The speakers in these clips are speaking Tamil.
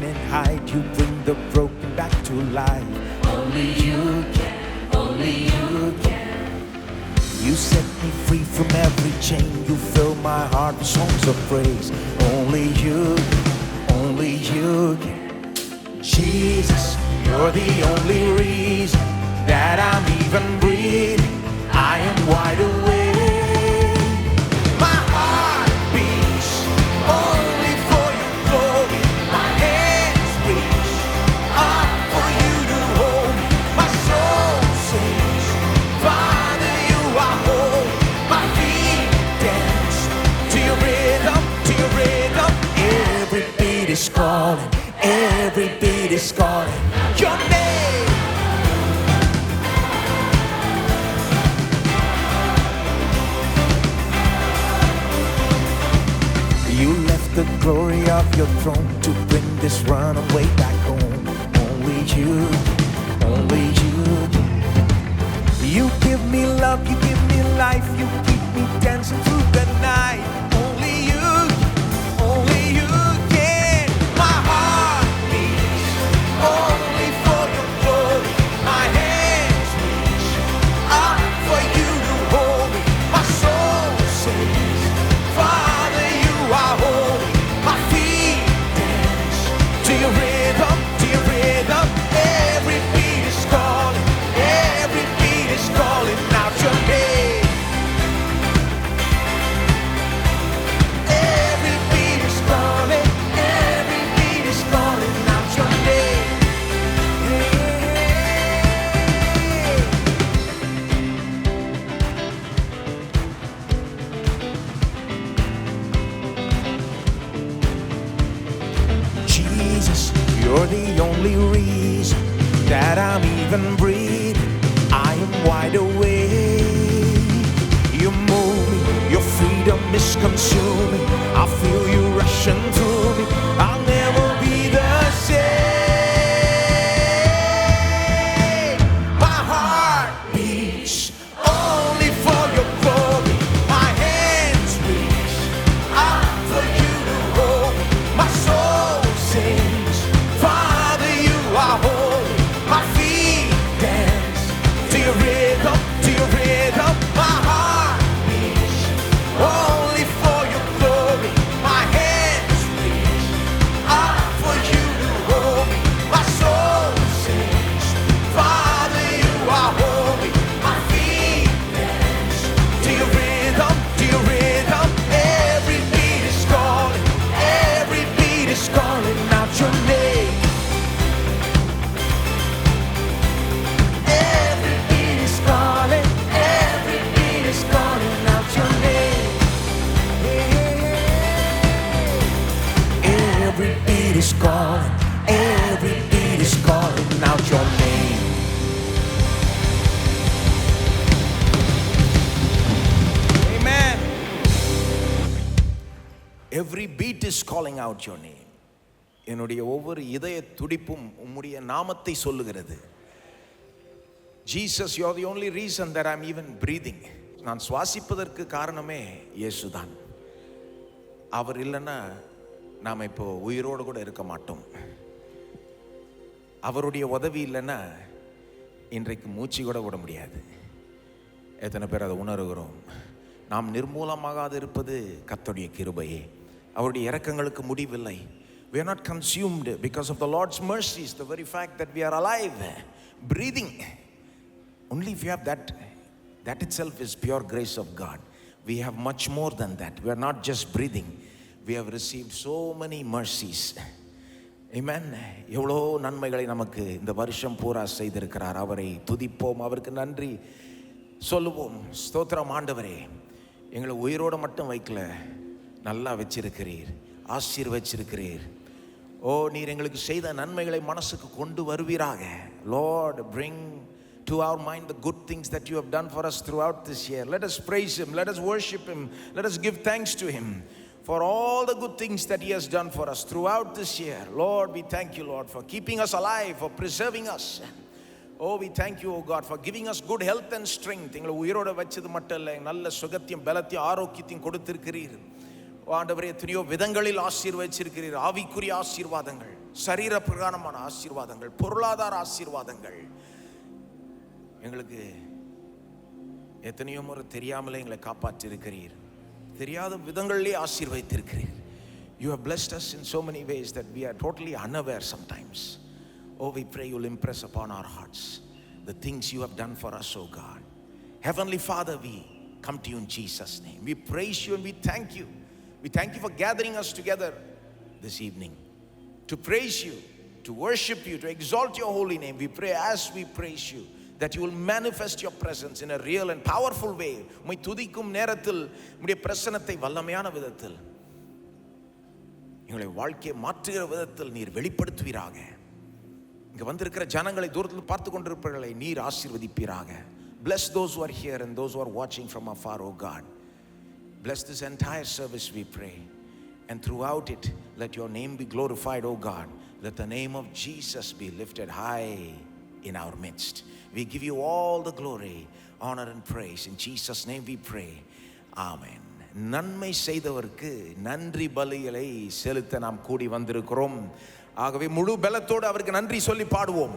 and hide. You bring the broken back to life. Only you can, only you can. You set me free from every chain. You fill my heart with songs of praise. Only you can. Jesus, you're the only reason that I'm even breathing. I am wide awake. My heart beats only for your glory. My hands reach up for you to hold me. My soul sings, Father, you are holy. My feet dance to your rhythm, to your rhythm. Every beat is calling, every beat is calling your name. You left the glory of your throne to bring this runaway back home. Only you, only you. You give me love, you give me life, you keep me dancing through the night. Only you can. My heart beats only for your glory. My hands reach up for you to hold me. My soul sings, Father, you are holy. My feet dance to your rhythm, to your rhythm. Every beat is calling, every beat is calling out your name. Every beat is calling, every beat is calling out your name. Jesus, you're the only reason that I'm even breathing. I am wide awake. You move me, your freedom is consuming. I feel you rushing through me. I'll never be the same. My heart beats only for your glory. My hands reach out for you to hold me. My soul sings, Father, you are holy. My feet dance to your rhythm, to your rhythm. My heart beats only for your glory. My hands reach out for you to hold me. My soul sings, Father, you are holy. My feet dance to your rhythm, to your rhythm. Every beat is calling, every beat is calling out your name. Every beat is calling, every beat is calling out your name. Every beat is calling, every beat is calling out your name. Amen. Every beat is calling out your name. என்னுடைய ஒவ்வொரு இதய துடிப்பும் உம்முடைய நாமத்தை சொல்லுகிறது. Jesus, you're the only reason that I'm even breathing. நான் சுவாசிப்பதற்கு காரணமே இயேசுதான். அவர் இல்லைன்னா நாம் இப்போ உயிரோடு கூட இருக்க மாட்டோம். அவருடைய உதவி இல்லைன்னா இன்றைக்கு மூச்சு கூட விட முடியாது. எத்தனை பேர் அதை உணர்கிறோம்? நாம் நிர்மூலமாகாது இருப்பது கர்த்தருடைய கிருபையே. அவருடைய இரக்கங்களுக்கு முடிவில்லை. We are not consumed because of the Lord's mercies. The very fact that we are alive, breathing, only if you have that itself is pure grace of God. We have much more than that. We are not just breathing. We have received so many mercies. Amen. எவ்வளோ நன்மைகளை நமக்கு இந்த வருஷம் பூரா செய்திருக்கிறார். அவரை துதிப்போம், அவருக்கு நன்றி சொல்லுவோம். ஸ்தோத்திரம் ஆண்டவரே, எங்களை உயிரோடு மட்டும் வைக்கல, நல்லா வச்சிருக்கிறீர், ஆசீர்வச்சிருக்கிறீர். ஓ, நீர் எங்களுக்கு செய்த நன்மைகளை மனசுக்கு கொண்டு வருவீராக. Lord, bring to our mind the good things that you have done for us throughout this year. Let us praise him, let us worship him, let us give thanks to him for all the good things that he has done for us throughout this year. Lord, we thank you, Lord, for keeping us alive, for preserving us. Oh, we thank you, oh God, for giving us good health and strength. எங்களை உயிரோட வச்சது மட்டும் இல்லை, நல்ல சுகத்தையும் பலத்தையும் ஆரோக்கியத்தையும் கொடுத்திருக்கிறீர். ஆண்டவரே எத்தனையோ விதங்களில் ஆசீர்வதிச்சிருக்கிறீர். ஆவிக்குரிய ஆசீர்வாதங்கள், சரீர பிரகாரமான ஆசீர்வாதங்கள், பொருளாதார ஆசீர்வாதங்கள். எங்களுக்கு எத்தனையோ முறை தெரியாமலே எங்களை காப்பாற்றிருக்கிறீர். தெரியாத விதங்களிலே ஆசீர்வதித்திருக்கிறீர். You have blessed us in so many ways that we are totally unaware sometimes. Oh, we pray you'll impress upon our hearts the things you have done for us, oh God. Heavenly Father, we come to you in Jesus' name. We praise you and we thank you. We thank you for gathering us together this evening to praise you, to worship you, to exalt your holy name. We pray as we praise you that you will manifest your presence in a real and powerful way. உம்மை துதிக்கும் நேரத்தில் உம்முடைய பிரசன்னத்தை வல்லமையான விதத்தில், எங்களை வாழ்க்கையை மாற்றுகிற விதத்தில் நீர் வெளிப்படுத்துவீராக. இங்க வந்திருக்கிற ஜனங்களை தூரத்தில் பார்த்து கொண்டிருப்பவர்களை நீர் ஆசீர்வதிப்பீராக. Bless those who are here and those who are watching from afar, oh God. Bless this entire service, we pray. And throughout it, let your name be glorified, oh God. Let the name of Jesus be lifted high in our midst. We give you all the glory, honor and praise. In Jesus' name we pray. Amen. நன்மை செய்தவருக்கு நன்றி பலிகளை செலுத்த நாம் கூடி வந்திருக்கிறோம். ஆகவே முழு பலத்தோடு அவருக்கு நன்றி சொல்லி பாடுவோம்.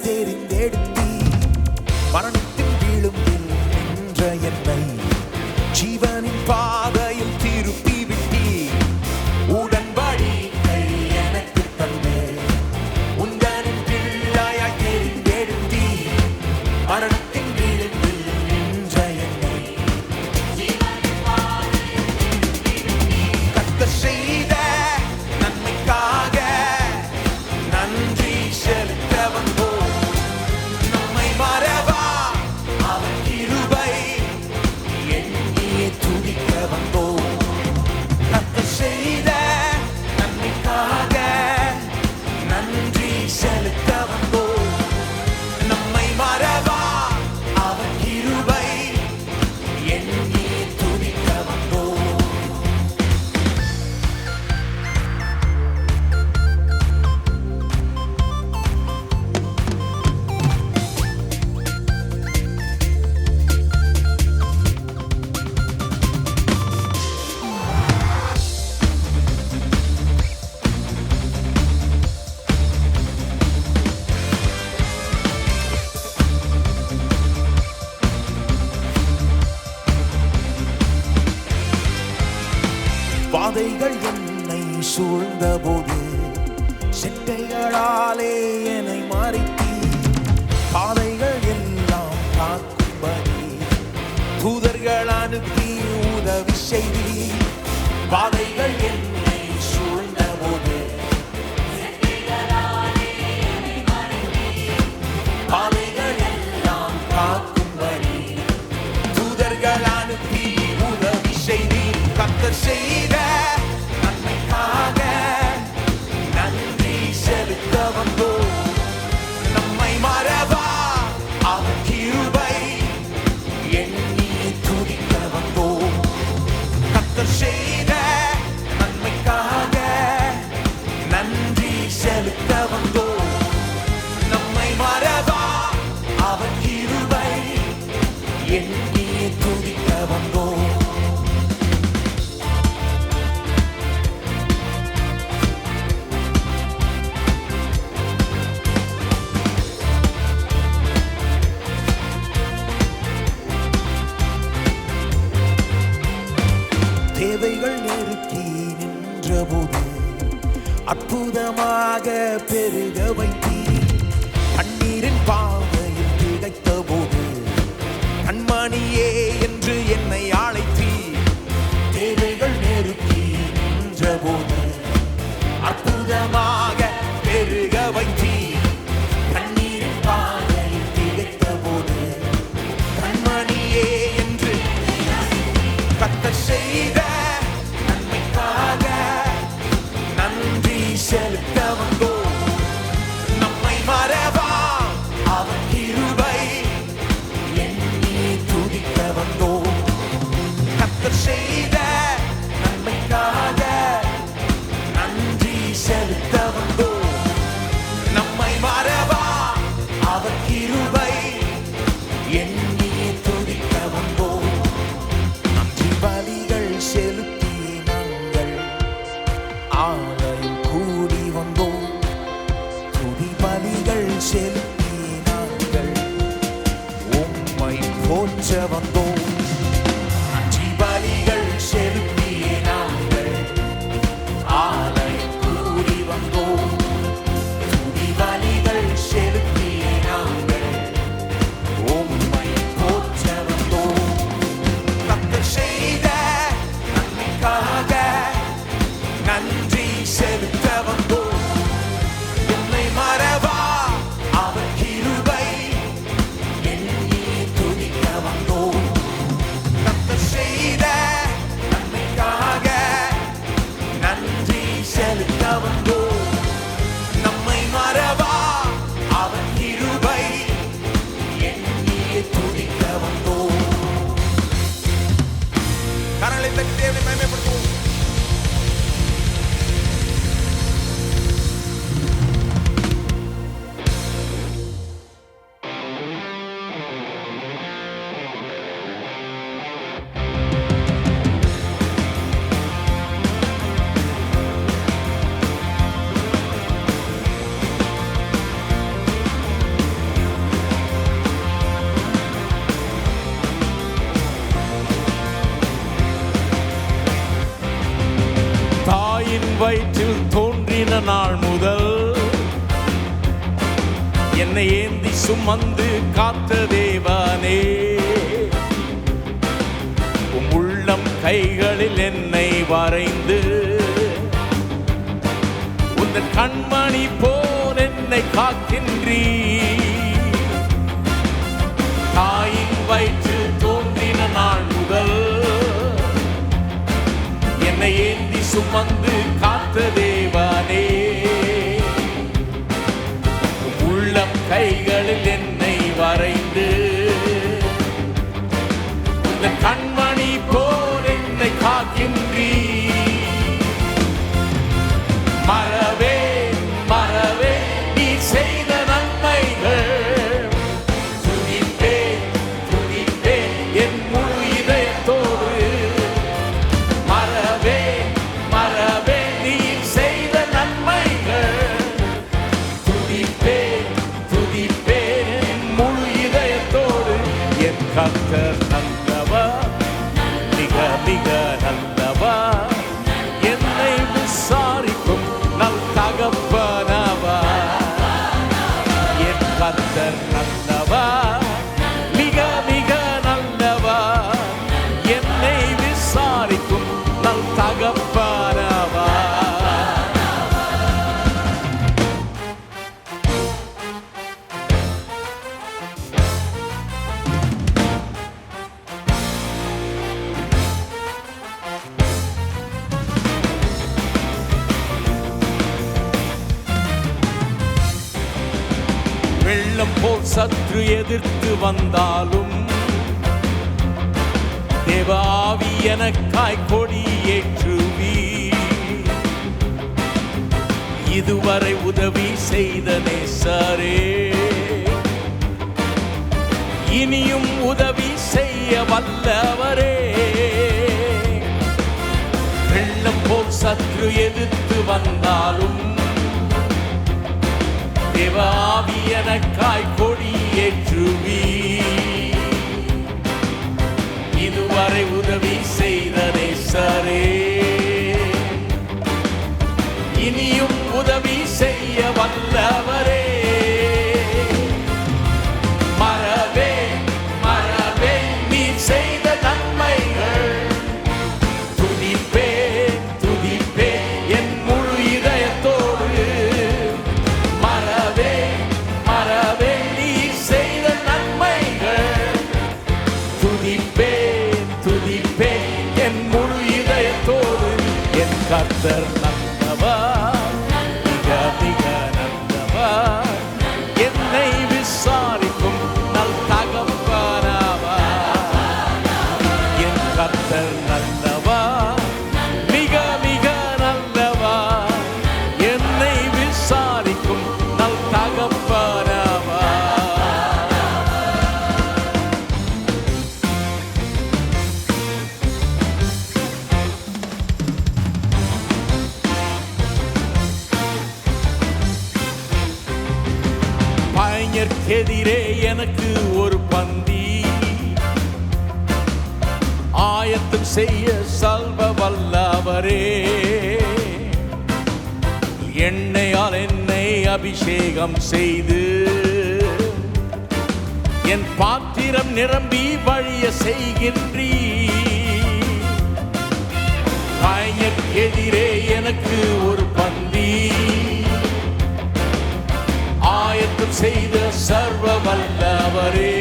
தெரிந்தெடுத்தி மரணத்தின் விளிம்பில் நின்ற என்னை ஜீவனின் பாதையில் திருப்பி விட்டி. உடன்படிக்கை எனக்கு தந்து உந்தனின் பிள்ளையாய் தெரிந்தெடுத்தி மரணத்தின் விளிம்பில் நின்ற என்னை கர்த்தர் செய்த நன்மைக்காக நன்றி செலுத்த வந்தோம். பாதைகள் என்னை சூழ்ந்தபோது செட்டைகளாலே என்னை மறைத்தி பாதைகள் எல்லாம் காக்கும்படி தூதர்கள் அனுப்பி உதவி செய்தி. பாதைகள் என்னை சூழ்ந்தபோது பாதைகள் எல்லாம் காக்கும்படி செய்த நன்மைக்காக நன்றி செலுத்த வந்தோம். நம்மை மறவா அவர் கிருபை எண்ணி துதிக்க வந்தோம். கர்த்தர் செய்த நன்மைக்காக நன்றி செலுத்த வந்தோம். நம்மை மறவா அவர் கிருபை எண்ணி துதிக்க வந்தோம். தேவைகள் நெருக்கி நின்றபோது அற்புதமாக பெருக வைத்தீ. கண்ணீரின் பாதையில் திகைத்த போது கண்மணியே என்று என்னை அழைத்தீ. தேவைகள் நெருக்கி நின்றபோது அற்புதமாக பெருக வைத்தீ. கண்ணீரின் பாதையில் திகைத்த போது கண்மணியே என்று கர்த்தர் செய்த நன்மைக்காக நன்றி செலுத்த வந்தோம். நம்மை மறவா அவர் கிருபை எண்ணி துதிக்க வந்தோம். கர்த்தர் செய்த நன்மைக்காக நன்றி செலுத்த வந்தோம். நம்மை மறவா அவர் கிருபை எண்ணி துதிக்க வந்தோம். நன்றி பலிகள் செலுத்தி நாங்கள் ஆலயம் கூடி வந்தோம். துதி பலிகள் செலுத்தி நாங்கள் உம்மை போற்ற வந்தோம். நன்றி பலிகள் செலுத்தி நாங்கள் ஆலயம் கூடி வந்தோம். துதி பலிகள் செலுத்தி நாங்கள் உம்மை போற்ற வந்தோம். கர்த்தர் செய்த நன்மைக்காக நன்றி செலுத்த வந்தோம். என்னை மறவா அவர் கிருபை எண்ணி துதிக்க வந்தோம். கர்த்தர் செய்த நன்மைக்காக நன்றி செலுத்த வந்தோம். நம்மை மறவா அவர் கிருபை எண்ணி துதிக்க வந்தோம். கரங்களை தட்டி தேவனை மகிமைப்படுத்துவோம். தாயின் வயிற்றில் தோன்றின நாள் முதல் என்னை ஏந்தி சுமந்து காத்த தேவனே, உம் உள்ளம் கைகளில் என்னை வரைந்து உந்தன் கண்மணி போல் என்னை காக்கின்றீ. தாயின் வயிற்றில் தோன்றின நாள் முதல் என்னை ஏந்தி சுமந்து காத்த தேவனே, உள்ளம் கைகளில் என்னை வரைந்து இந்த கண்மணி போல் என்னை காக்கின்றீ. மறவே மறவே நீ செய்த நன்மைகள் துதிப்பேன் துதிப்பேன் என் முழு இதயத்தோடு. மறவே மறவே நீ செய்த நன்மைகள் துதிப்பேன் துதிப்பேன் என் முழு இதயத்தோடு. என் கர்த்தர் நல்லவர், மிக மிக நல்லவர், என்னை விசாரிக்கும் நல் தகப்பனவர். என் கர்த்தர் நல்லவர், மிக மிக நல்லவர், என்னை விசாரிக்கும் நல் தகப்பனவர். வெள்ளம் போல் சற்று எதிர்த்து வந்தாலும் தேவ ஆவி எனக்காய் கொடியேற்றுவி. இதுவரை உதவி செய்த நேசரே, இனியும் உதவி செய்ய வல்லவரே. வெள்ளம் போல் சற்று எதிர்த்து வந்தாலும் தேவ ஆவி எனக்காய் கொடியேற்றுவி. இதுவரை உதவி செய்த நேசரே, இனியும் உதவி செய்ய வல்லவரே. மறவே மறவே நீ செய்த நன்மைகள், துதிப்பே துதிப்பே என் முழு இதயத்தோடு. மறவே மறவே நீ செய்த நன்மைகள், துதிப்பே துதிப்பே என் முழு இதயத்தோடு. என் கர்த்தர் நல்லவர், மிக மிக நல்லவர், என்னை விசாரிக்கும் நல் தகப்பனவர். என் கர்த்தர் நல்லவர், மிக மிக நல்லவர், என்னை விசாரிக்கும் நல் தகப்பனவர். பயஞர்க்கெதிரே எனக்கு ஒரு பந்தி ஆயத்தம் செய்ய சல்வ வல்லவரே. எண்ணெயால் என்னை அபிஷேகம் செய்து என் பாத்திரம் நிரம்பி வழிய செய்கின்றீ. பயஞர்க்கெதிரே எனக்கு ஒரு பந்தி ஆயத்தம் செய்த சர்வ வல்லவரே.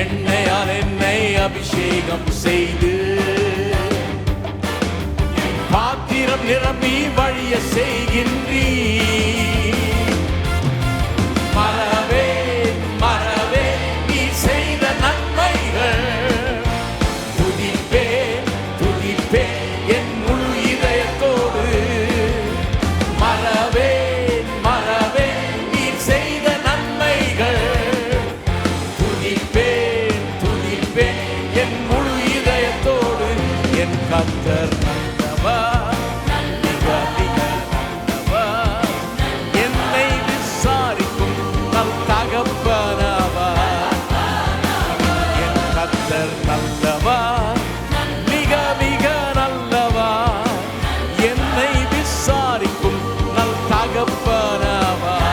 எண்ணெயால் என்னை அபிஷேகம் செய்து பாத்திரம் நிரம்பி வழிய செய்கின்றீ. மறவே மறவே நீ செய்த நன்மைகள், துதிப்பே துதிப்பே என் முழு இதயத்தோடு. மறவே மறவே நீ செய்த நன்மைகள், துதிப்பே துதிப்பே என் முழு இதயத்தோடு. என் கர்த்தர் நல்லவர், மிக மிக நல்லவர், என்னை விசாரிக்கும் நல் தகப்பனவர். என் கர்த்தர் நல்லவர், மிக மிக நல்லவர், என்னை விசாரிக்கும் நல் தகப்பனவர்.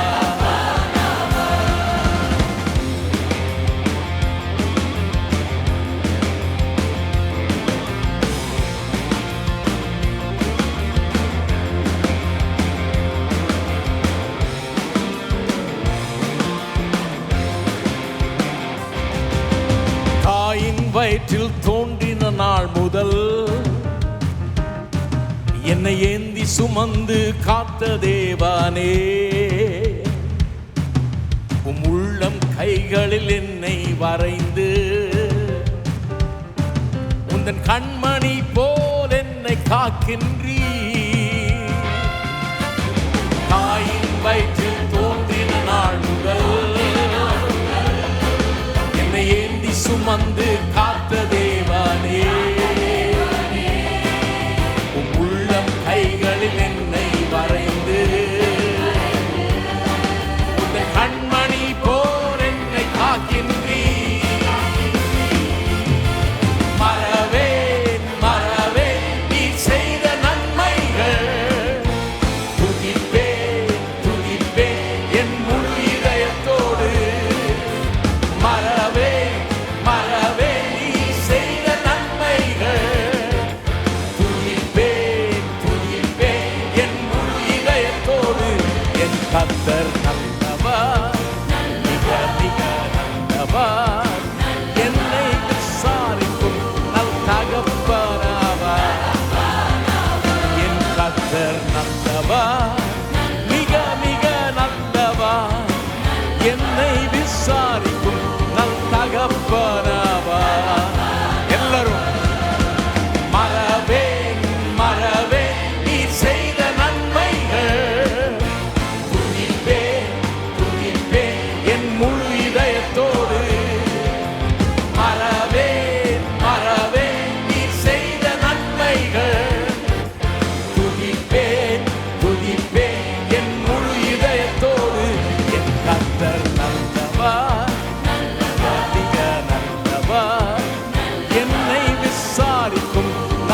தாயின் வயிற்றில் தோன்றின நாள் முதல் என்னை ஏந்தி சுமந்து காத்த தேவனே, உம் உள்ளம் கைகளில் என்னை வரைந்து உந்தன் கண்மணி போல் என்னை காக்கின்றீ. தாயின் வயிற்றில் தோன்றின நாள் முதல் என்னை ஏந்தி சுமந்து காத்த தேவனே, உம் உள்ளம் கைகளில் என்னை வரைந்து உந்தன் கண்மணி போல் என்னை காக்கின்றீ. மறவே மறவே நீ செய்த நன்மை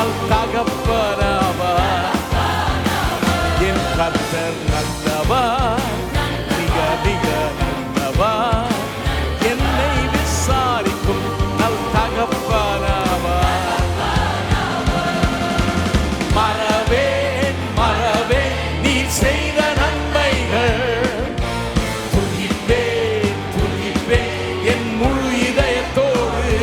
நல் தகப்பனவர். என் கர்த்தர் நல்லவர், மிக மிக நல்லவர். என்னை விசாரிக்கும் நல் தகப்பனவர். மறவேன் மறவேன் நீ செய்த நன்மைகள். துதிப்பேன் துதிப்பேன் என் முழு இதயத்தோடு.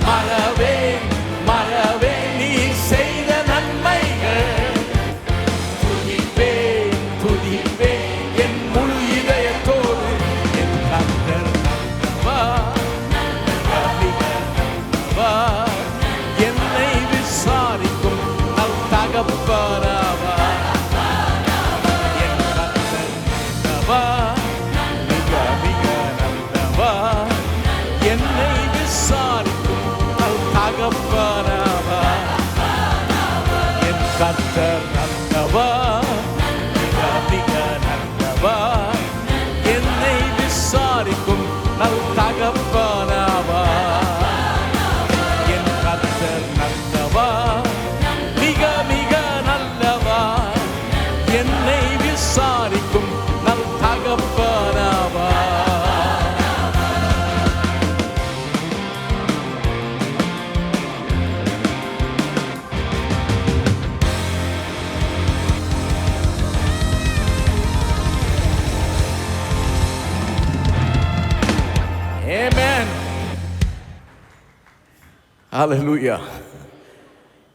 மறவேன் மறவேன் நீ செய்த நன்மைகள். துதிப்பேன் துதிப்பேன் என் முழு இதயத்தோடு. என் கர்த்தர் நல்லவர், மிக நல்லவர். என்னை விசாரிக்கும் நல் தகப்பனவர். என் கர்த்தர் நல்லவர், மிக மிக நல்லவர். என்னை விசாரிக்கும் நல் தகப்பனவர். என் கர்த்தர் நல்லவர், மிக மிக நல்லவர். என்னை விசாரிக்கும் நல் தகப்பனவர். என் கர்த்தர் நல்லவர், மிக மிக நல்லவர். என்னை விசாரிக்கும் நல் தகப்பனவர். Amen. Hallelujah.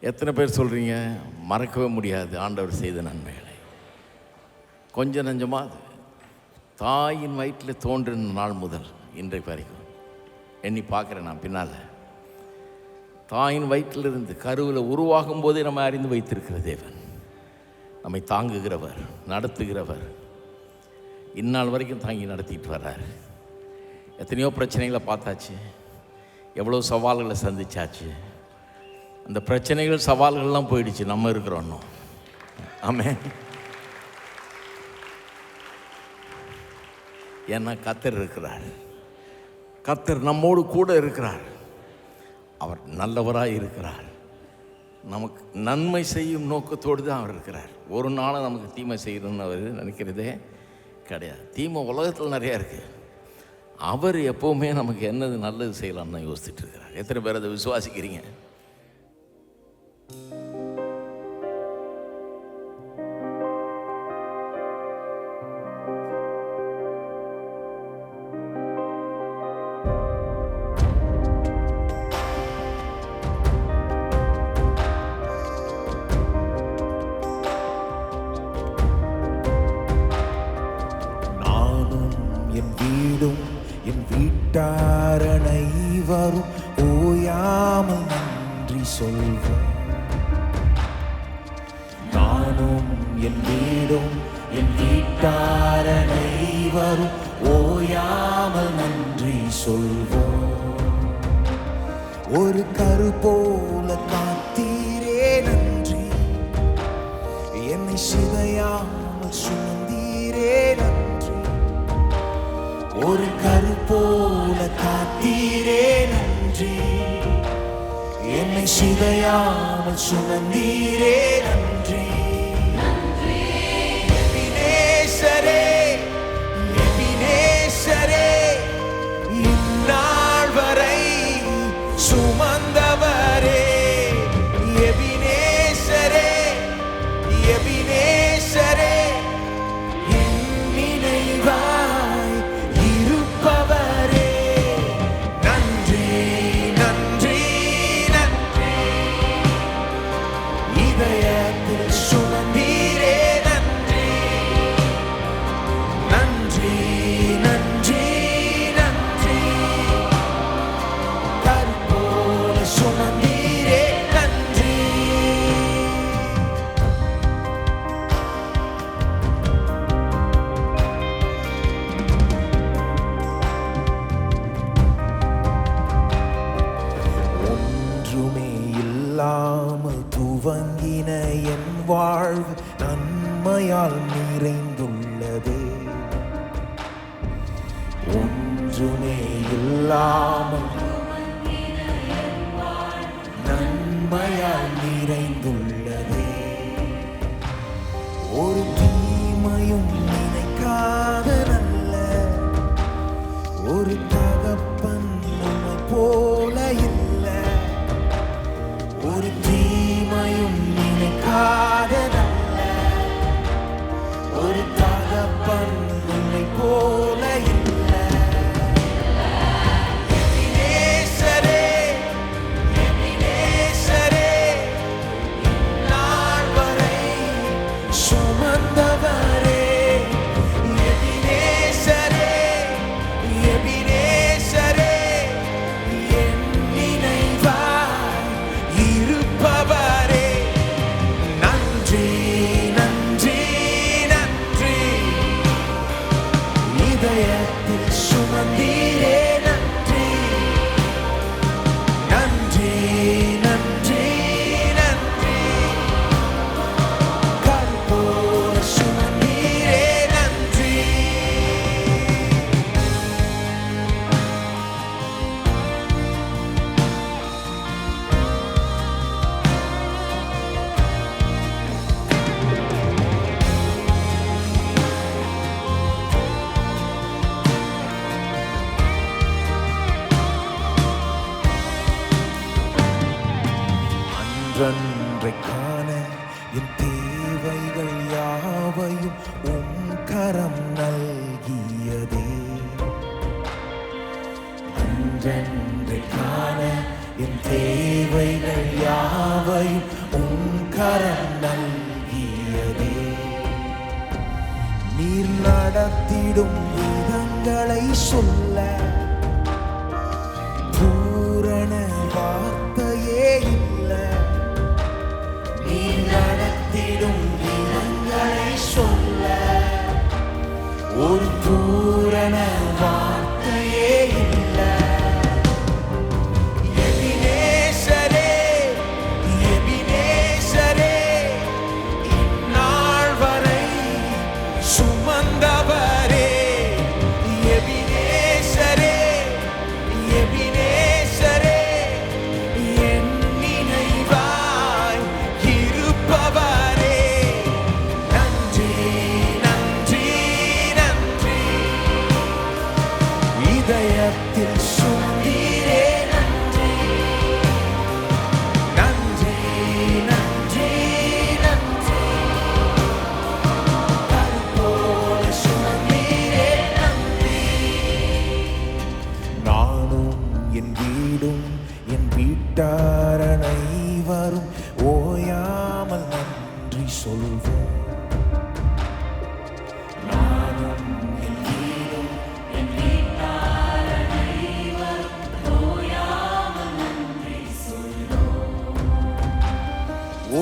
எத்தனை பேர் சொல்றீங்க மறக்கவே முடியாது ஆண்டவர் செய்த நன்மைகளை? கொஞ்சம் நஞ்சமாக தாயின் வயிற்றில் தோன்றின நாள் முதல் இன்றைக்கு வரைக்கும் எண்ணி பார்க்குறேன். நான் பின்னால் தாயின் வயிற்றிலிருந்து கருவில் உருவாகும் போதே நம்ம அறிந்து வைத்திருக்கிற தேவன், நம்மை தாங்குகிறவர், நடத்துகிறவர், இந்நாள் வரைக்கும் தாங்கி நடத்திட்டு வர்றார். எத்தனையோ பிரச்சனைகளை பார்த்தாச்சு, எவ்வளோ சவால்களை சந்திச்சாச்சு. அந்த பிரச்சனைகள் சவால்கள்லாம் போயிடுச்சு, நம்ம இருக்கிறோம் இன்னும். ஆமென். ஏன்னா கர்த்தர் இருக்கிறார், கர்த்தர் நம்மோடு கூட இருக்கிறார். அவர் நல்லவராக இருக்கிறார். நமக்கு நன்மை செய்யும் நோக்கத்தோடு தான் அவர் இருக்கிறார். ஒரு நாளும் நமக்கு தீமை செய்யணும்னு அவர் நினைக்கிறதே கிடையாது. தீமை உலகத்தில் நிறையா இருக்குது. அவர் எப்போவுமே நமக்கு என்னது நல்லது செய்யலாம்னு தான் யோசிச்சுட்டு இருக்கிறார். எத்தனை பேர் அதை விசுவாசிக்கிறீங்க? என் வீடும் என் வீட்டார் அனைவரும் ஓயாமல் நன்றி சொல்வோம். நானும் என் வீடும் என் வீட்டார் அனைவரும் ஓயாமல் நன்றி சொல்வோம். ஒரு கரு போல காத்தீரே நன்றி, என்னை சிதையாமல் சுமந்தீரே நன்றி. ஒரு கரு போல காத்தீரே நன்றி, என்னை சிதையாமல் சுமந்தீரே நன்றி. எபினேசரே, எபினேசரே, இந்நாள் வரை சுமந்தவரே. எபினேசரே, எபினேசரே, என் நினைவாய் இருப்பவரே. நன்றி நன்றி நன்றி, இதயத்தில் சுமந்தீரே நன்றி. நன்றி நன்றி நன்றி, கற்போல சுமந்தீரே நன்றி. ஒன்றுமே இல்லாமல் துவங்கின என் வாழ்வு நன்மையால் நிறைந்துள்ளதே. ஒன்றுமே இல்லாமல் நன்மையால் நிறைந்துள்ளதே. ஒரு தீமையும் நினைக்காத நல்ல ஒரு தகப்பன் நம்மை போல இல்லை. ஒரு தீமையும் நினைக்காத நல்ல ஒரு தகப்பன் நம்மை போல இல்லை. எபினேசரே, எபினேசரே, இந்நாள் வரை சுமந்தவரே. எபினேசரே, எபினேசரே, என் நினைவாய் இருப்பவரே. நன்றி, நன்றி, நன்றி. இதயத்தில் சுமந்தீரே. நன்றி, நன்றி, நன்றி, நன்றி. கற்போல சுமந்தீரே. நன்றி. அன்றன்றைக்கான என் தேவைகள் யாவையும் உம் கரம் நல்கியதே. அன்றன்றைக்கான என் தேவைகள் யாவையும் உம் கரம் நல்கியதே. நீர் நடத்திடும் விதங்களை சொல்ல பூரண வார்த்தையே இல்லை. நீர் நடத்திடும் விதங்களை சொல்ல ஒரு பூரண வார்த்தையே இல்லை. எபினேசரே, எபினேசரே, இந்நாள் வரை சுமந்தவரே. எபினேசரே, எபினேசரே, என் நினைவாய் இருப்பவரே. நன்றி, நன்றி, நன்றி. இதயத்தில் சுமந்தீரே. நன்றி, நன்றி, நன்றி, நன்றி. கற்போல சுமந்தீரே. நன்றி. நானும் என் வீடும் என் வீட்டார் அனைவரும் ஓயாமல் நன்றி சொல்வோம். நானும் என் வீடும் என் வீட்டார் அனைவரும் ஓயாமல் நன்றி சொல்வோம்.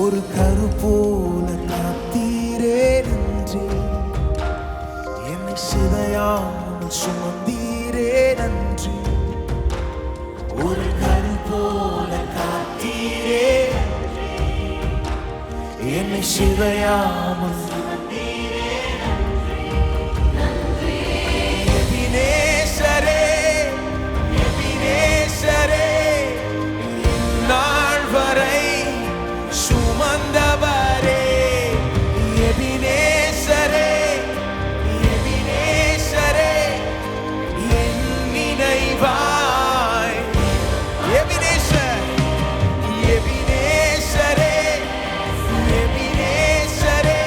ஒரு கரு போல காத்தீரே. நன்றி. என்னை சிதையாமல் சுமந்தீரே. நன்றி. ஒரு கரு போல காத்தீரே. என்னை சிதையாமல் சுமந்தீரே. நன்றி. எபினேசரே, எபினேசரே, இந்நாள் வரை சுமந்தவரே. எபினேசரே, எபினேசரே, என் நினைவாய். எபினேசர், எபினேசரே, எபினேசரே,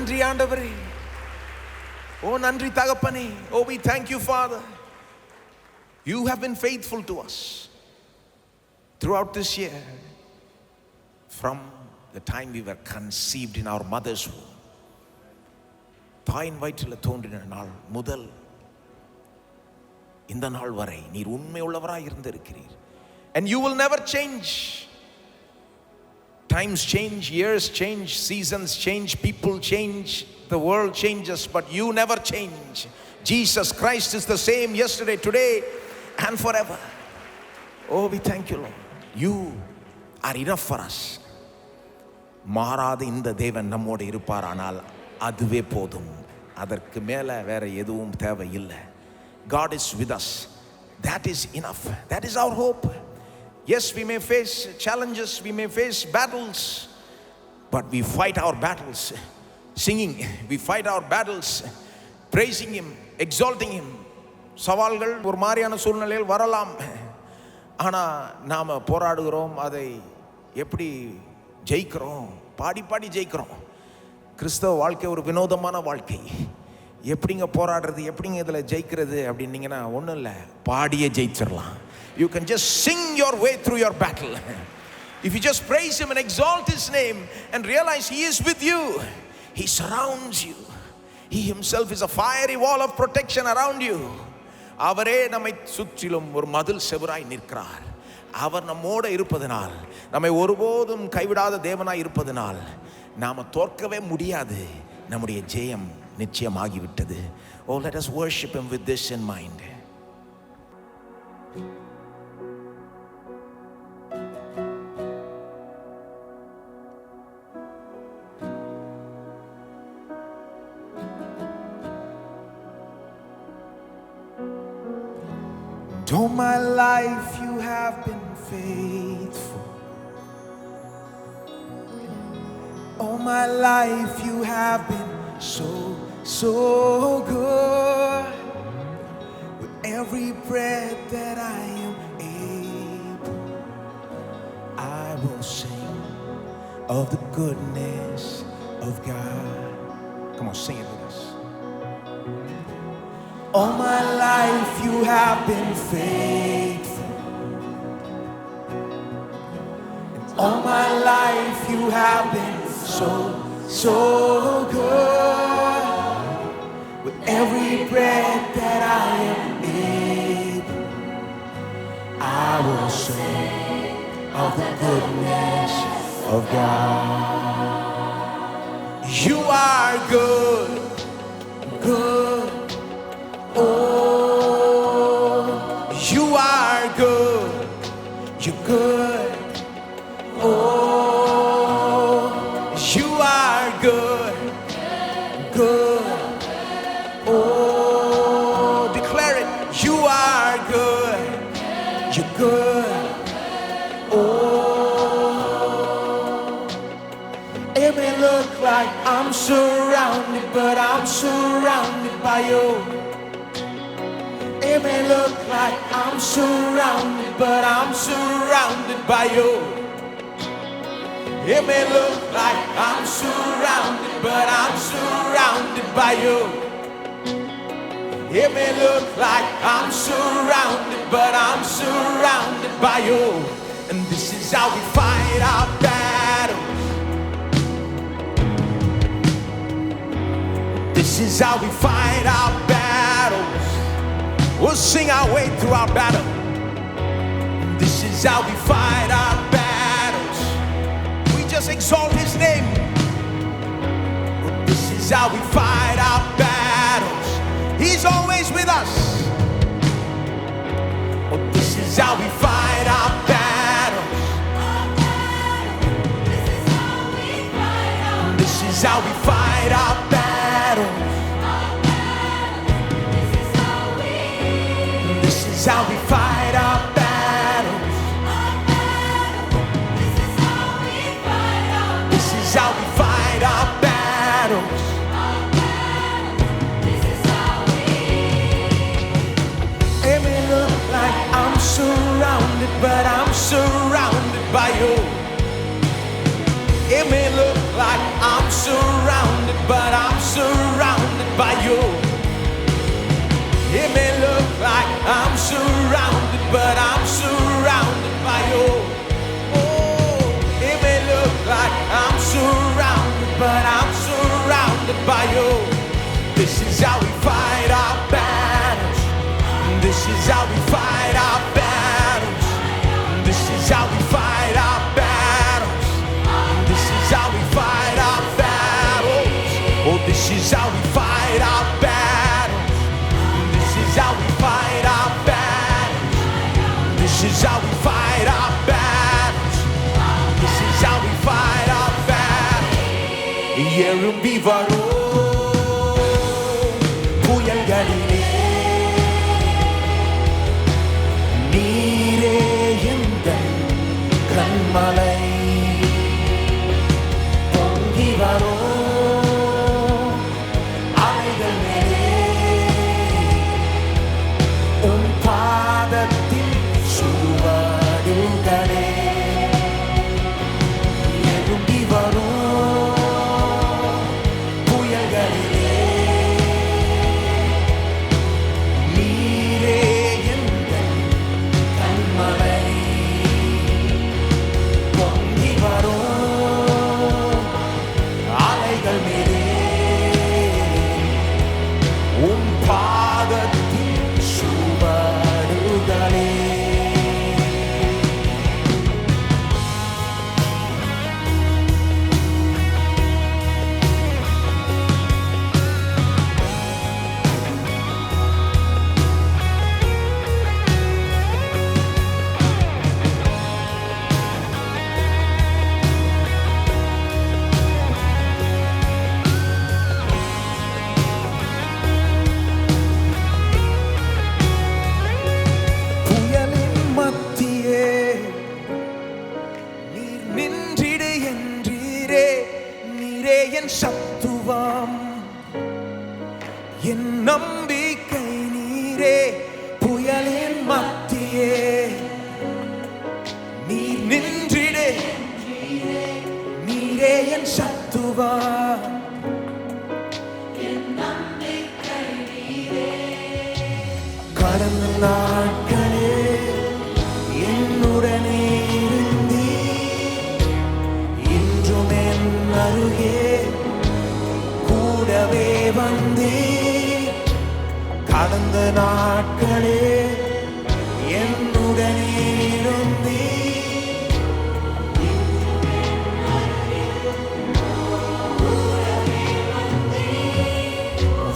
நன்றி ஆண்டவரே. ஓ நன்றி தகப்பனே. Oh, we thank you, Father. You have been faithful to us throughout this year, from the time we were conceived in our mother's womb. தாயின் வயிற்றில் தோன்றின நாள் முதல் இந்த நாள் வரை நீர் உண்மை உள்ளவராய் இருந்திருக்கிறீர். And you will never change. Times change, years change, seasons change, people change, the world changes, but you never change. Jesus Christ is the same yesterday, today, and forever. Oh, we thank you, Lord. You are enough for us. மாறாத இந்த தேவன் நம்மோடு இருப்பாரானால் அதுவே போதும். அதற்கு மேலே வேற எதுவும் தேவை இல்லை. God is with us. That is enough. That is our hope. Yes, we may face challenges, we may face battles, but we fight our battles singing. We fight our battles praising Him, exalting Him. சவால்கள் ஒரு மாதிரியான சூழ்நிலையில் வரலாம். ஆனால் நாம் போராடுகிறோம். அதை எப்படி ஜெயிக்கிறோம்? பாடி பாடி ஜெயிக்கிறோம். கிறிஸ்தவ வாழ்க்கை ஒரு வினோதமான வாழ்க்கை. எப்படிங்க போராடுறது, எப்படிங்க இதில் ஜெயிக்கிறது அப்படின்னீங்கன்னா ஒன்றும் இல்லை, பாடியே ஜெயிச்சிடலாம். You can just sing your way through your battle. If you just praise Him and exalt His name and realize He is with you, He surrounds you. He Himself is a fiery wall of protection around you. அவரே நம்மை சுற்றிலும் ஒரு மதில் செவராய் நிற்கிறார். அவர் நம்மோடு இருப்பதனால், நம்மை ஒருபோதும் கைவிடாத தேவனாய் இருப்பதனால் நாம் தோற்கவே முடியாது. நம்முடைய ஜெயம் நிச்சயமாகிவிட்டது. Oh, let us worship Him with this in mind. All my life you have been faithful. All my life you have been so good. With every breath that I am able, I will sing of the goodness of God. Come on, sing it with us. All my life you have been faithful. And all my life you have been so good. With every breath that I am able, I will sing of the goodness of God. You are good, good. Oh, you are good, you're good. Oh, you are good, good. Oh, declare it. You are good, you're good. Oh, it may look like I'm surrounded, but I'm surrounded by you. It may look like I'm surrounded, but I'm surrounded by you. It may look like I'm surrounded, but I'm surrounded by you. It may look like I'm surrounded, but I'm surrounded by you. And this is how we fight our battles. This is how we fight our battles. We'll sing our way through our battle. This is how we fight our battles. We just exalt His name. This is how we fight our battles. He's always with us. This is how we fight our battles. This is how we fight our battles. This is how we fight our battles. This is how we fight our battles. It may look like I'm surrounded, but I'm surrounded by you. It may look like I'm surrounded, but எழும்பி வரும் புயல்களிலே நீரே எந்தன் கண்மலை. பொங்கி வரும் அலைகள் மேலே உன் பாதத்தில் சுவடுகளே. எழும்பி வரும் புயல்களிலே நீரே எந்தன் கண்மலை. பொங்கி வரும் அலைகள் மேலே உன் பாதத்தில் சுவடுகளே. புயலின் மத்தியே நீர் நின்றிடு என்றீரே. நீரே என் சத்துவம், என் நம்பிக்கை நீரே. புயலின் மத்தியே நீர் நின்றிடு, நீரே என் சத்துவம். கடந்த நாட்களே என்னுடனே இருந்தீர், இன்றும் என் அருகே கூடவே வந்தீர். கடந்த நாட்களே என்னுடனே இருந்தீர்,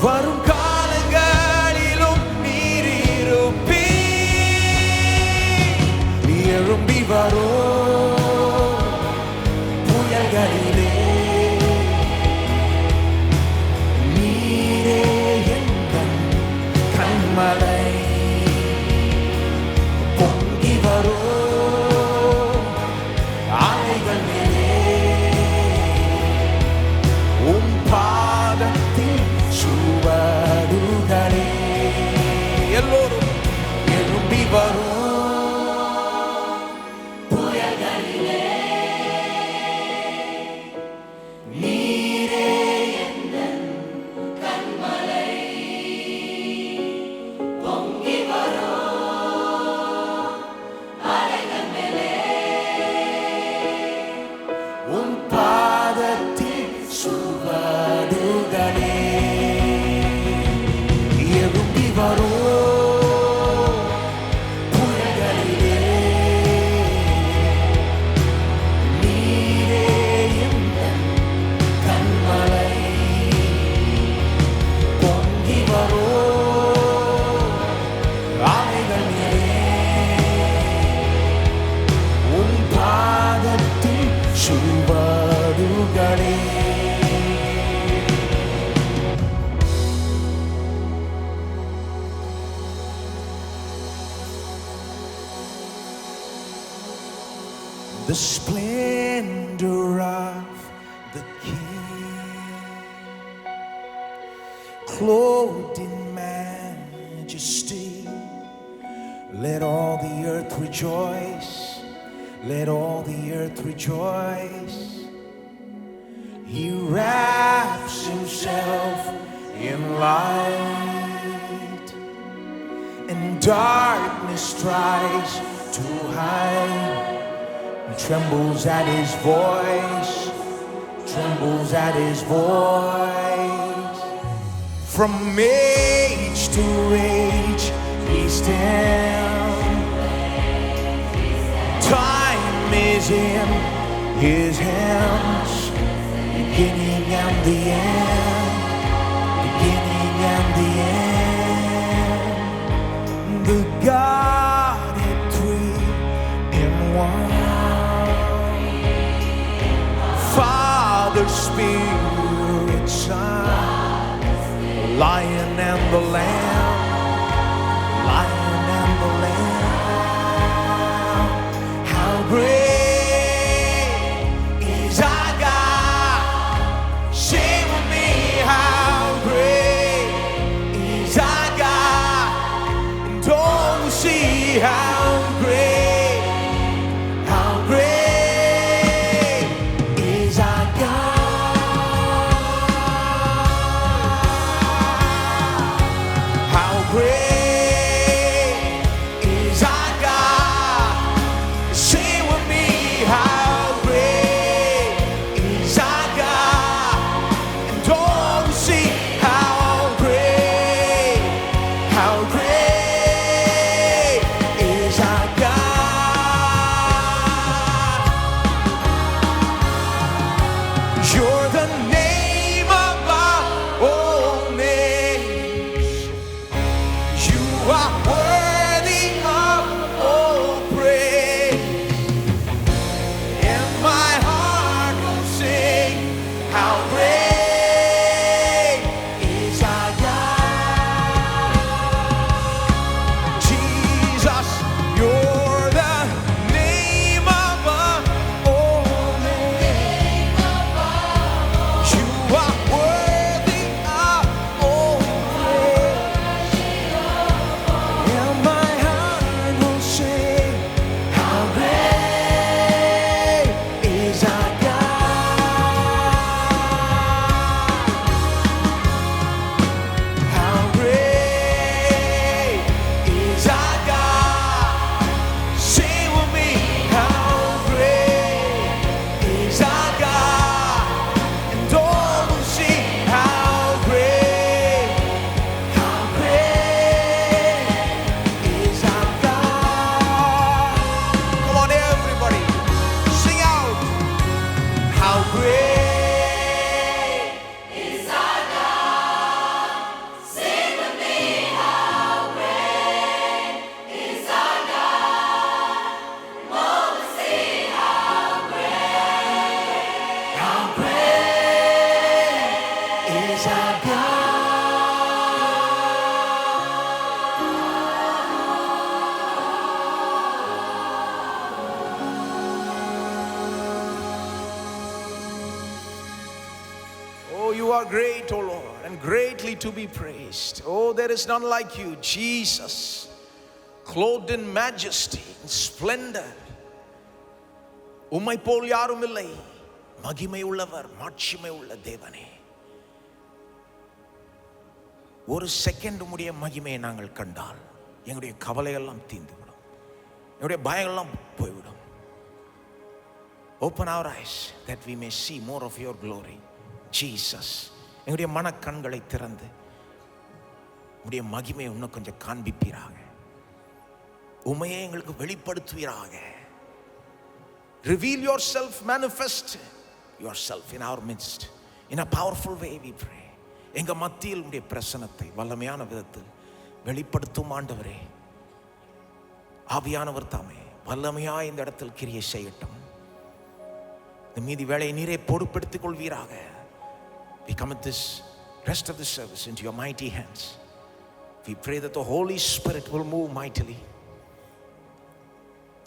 வரும் காலங்களிலும் நீர் இருப்பீர். எழும்பி வரும் புயல்களிலே நீரே எந்தன் கண்மலை. பொங்கி வரும் அலைகள் மேலே உன் பாதத்தில் சுவடுகளே. எல்லோரும் எழும்பி வரும் புயல்களிலே நீரே எந்தன் கண்மலை. பொங்கி வரும் அலைகள் மேலே உன் பாதத்தில் சுவடுகளே. எழும்பி வரும் புயல்களிலே நீரே எந்தன் கண்மலை. பொங்கி வரும் அலைகள் மேலே உன் பாதத்தில் சுவடுகளே. The splendor of the King, clothed in majesty. Let all the earth rejoice. Let all the earth rejoice. He wraps himself in light, and darkness tries to hide. Trembles at his voice, trembles at his voice. From age to age he stands. Time is in his hands, beginning and the end, beginning and the end. The Godhead three in one, Father, Spirit, Son, Lion and the Lamb, Lion and the Lamb. How great is our God? Sing with me, how great is our God? And all will see how great is our God. How great is our God? Sing with me, how great is our God? And all will see how great is our God. You're the name above all names. You are worthy of all praise. And my heart will sing, how great is our God. Jesus, you're the name above all names. You are worthy of all praise. And my heart will sing, how great is our God. How great is our God? Sing with me, how great is our God? And all will see how great is our God. Come on, everybody, sing out, how great. How great is our God? Oh, you are great, O Lord, and greatly to be praised. Oh, there is none like you, Jesus, clothed in majesty and splendor. உம்மை போல் யாரும் இல்லை, மகிமை உள்ளவர், மாட்சிமை உள்ள தேவனே. ஒரு செகண்ட் உம்முடைய மகிமையை நாங்கள் கண்டால் எங்களுடைய கவலையெல்லாம் தீர்ந்துவிடும், எங்களுடைய பயங்கள்லாம் போய்விடும். Open our eyes that we may see more of your glory, Jesus. எங்களுடைய மனக்கண்களை திறந்து உம்முடைய மகிமையை இன்னும் கொஞ்சம் காண்பிப்பீராக, உம்மையே எங்களுக்கு வெளிப்படுத்துவீராக. Reveal yourself, manifest yourself in our midst in a powerful way, we pray. எங்க மத்தியில் உடைய பிரசன்னத்தை வல்லமையான விதத்தில் வெளிப்படுத்தும் ஆண்டவரே. ஆவியானவர் தாமே வல்லமையாய் இந்த இடத்தில் கிரியை செய்யட்டும். இந்த மீதி வேளையை நீரே பொறுப்பெடுத்துக் கொள்வீராக. We commit this rest of the service into your mighty hands. We pray that the Holy Spirit will move mightily.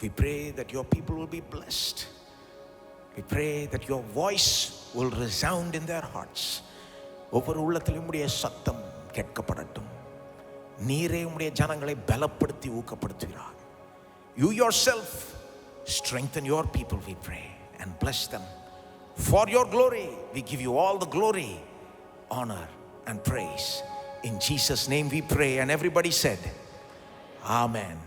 We pray that your people will be blessed. We pray that your voice will resound in their hearts. ஒவ்வொரு உள்ளத்திலும் உம்முடைய சத்தம் கேட்கப்படட்டும். நீரே உம்முடைய ஜனங்களை பலப்படுத்தி ஊக்கப்படுத்துவீராக. You yourself strengthen your people, we pray, and bless them. For your glory, we give you all the glory, honor, and praise. In Jesus' name we pray, and everybody said, Amen.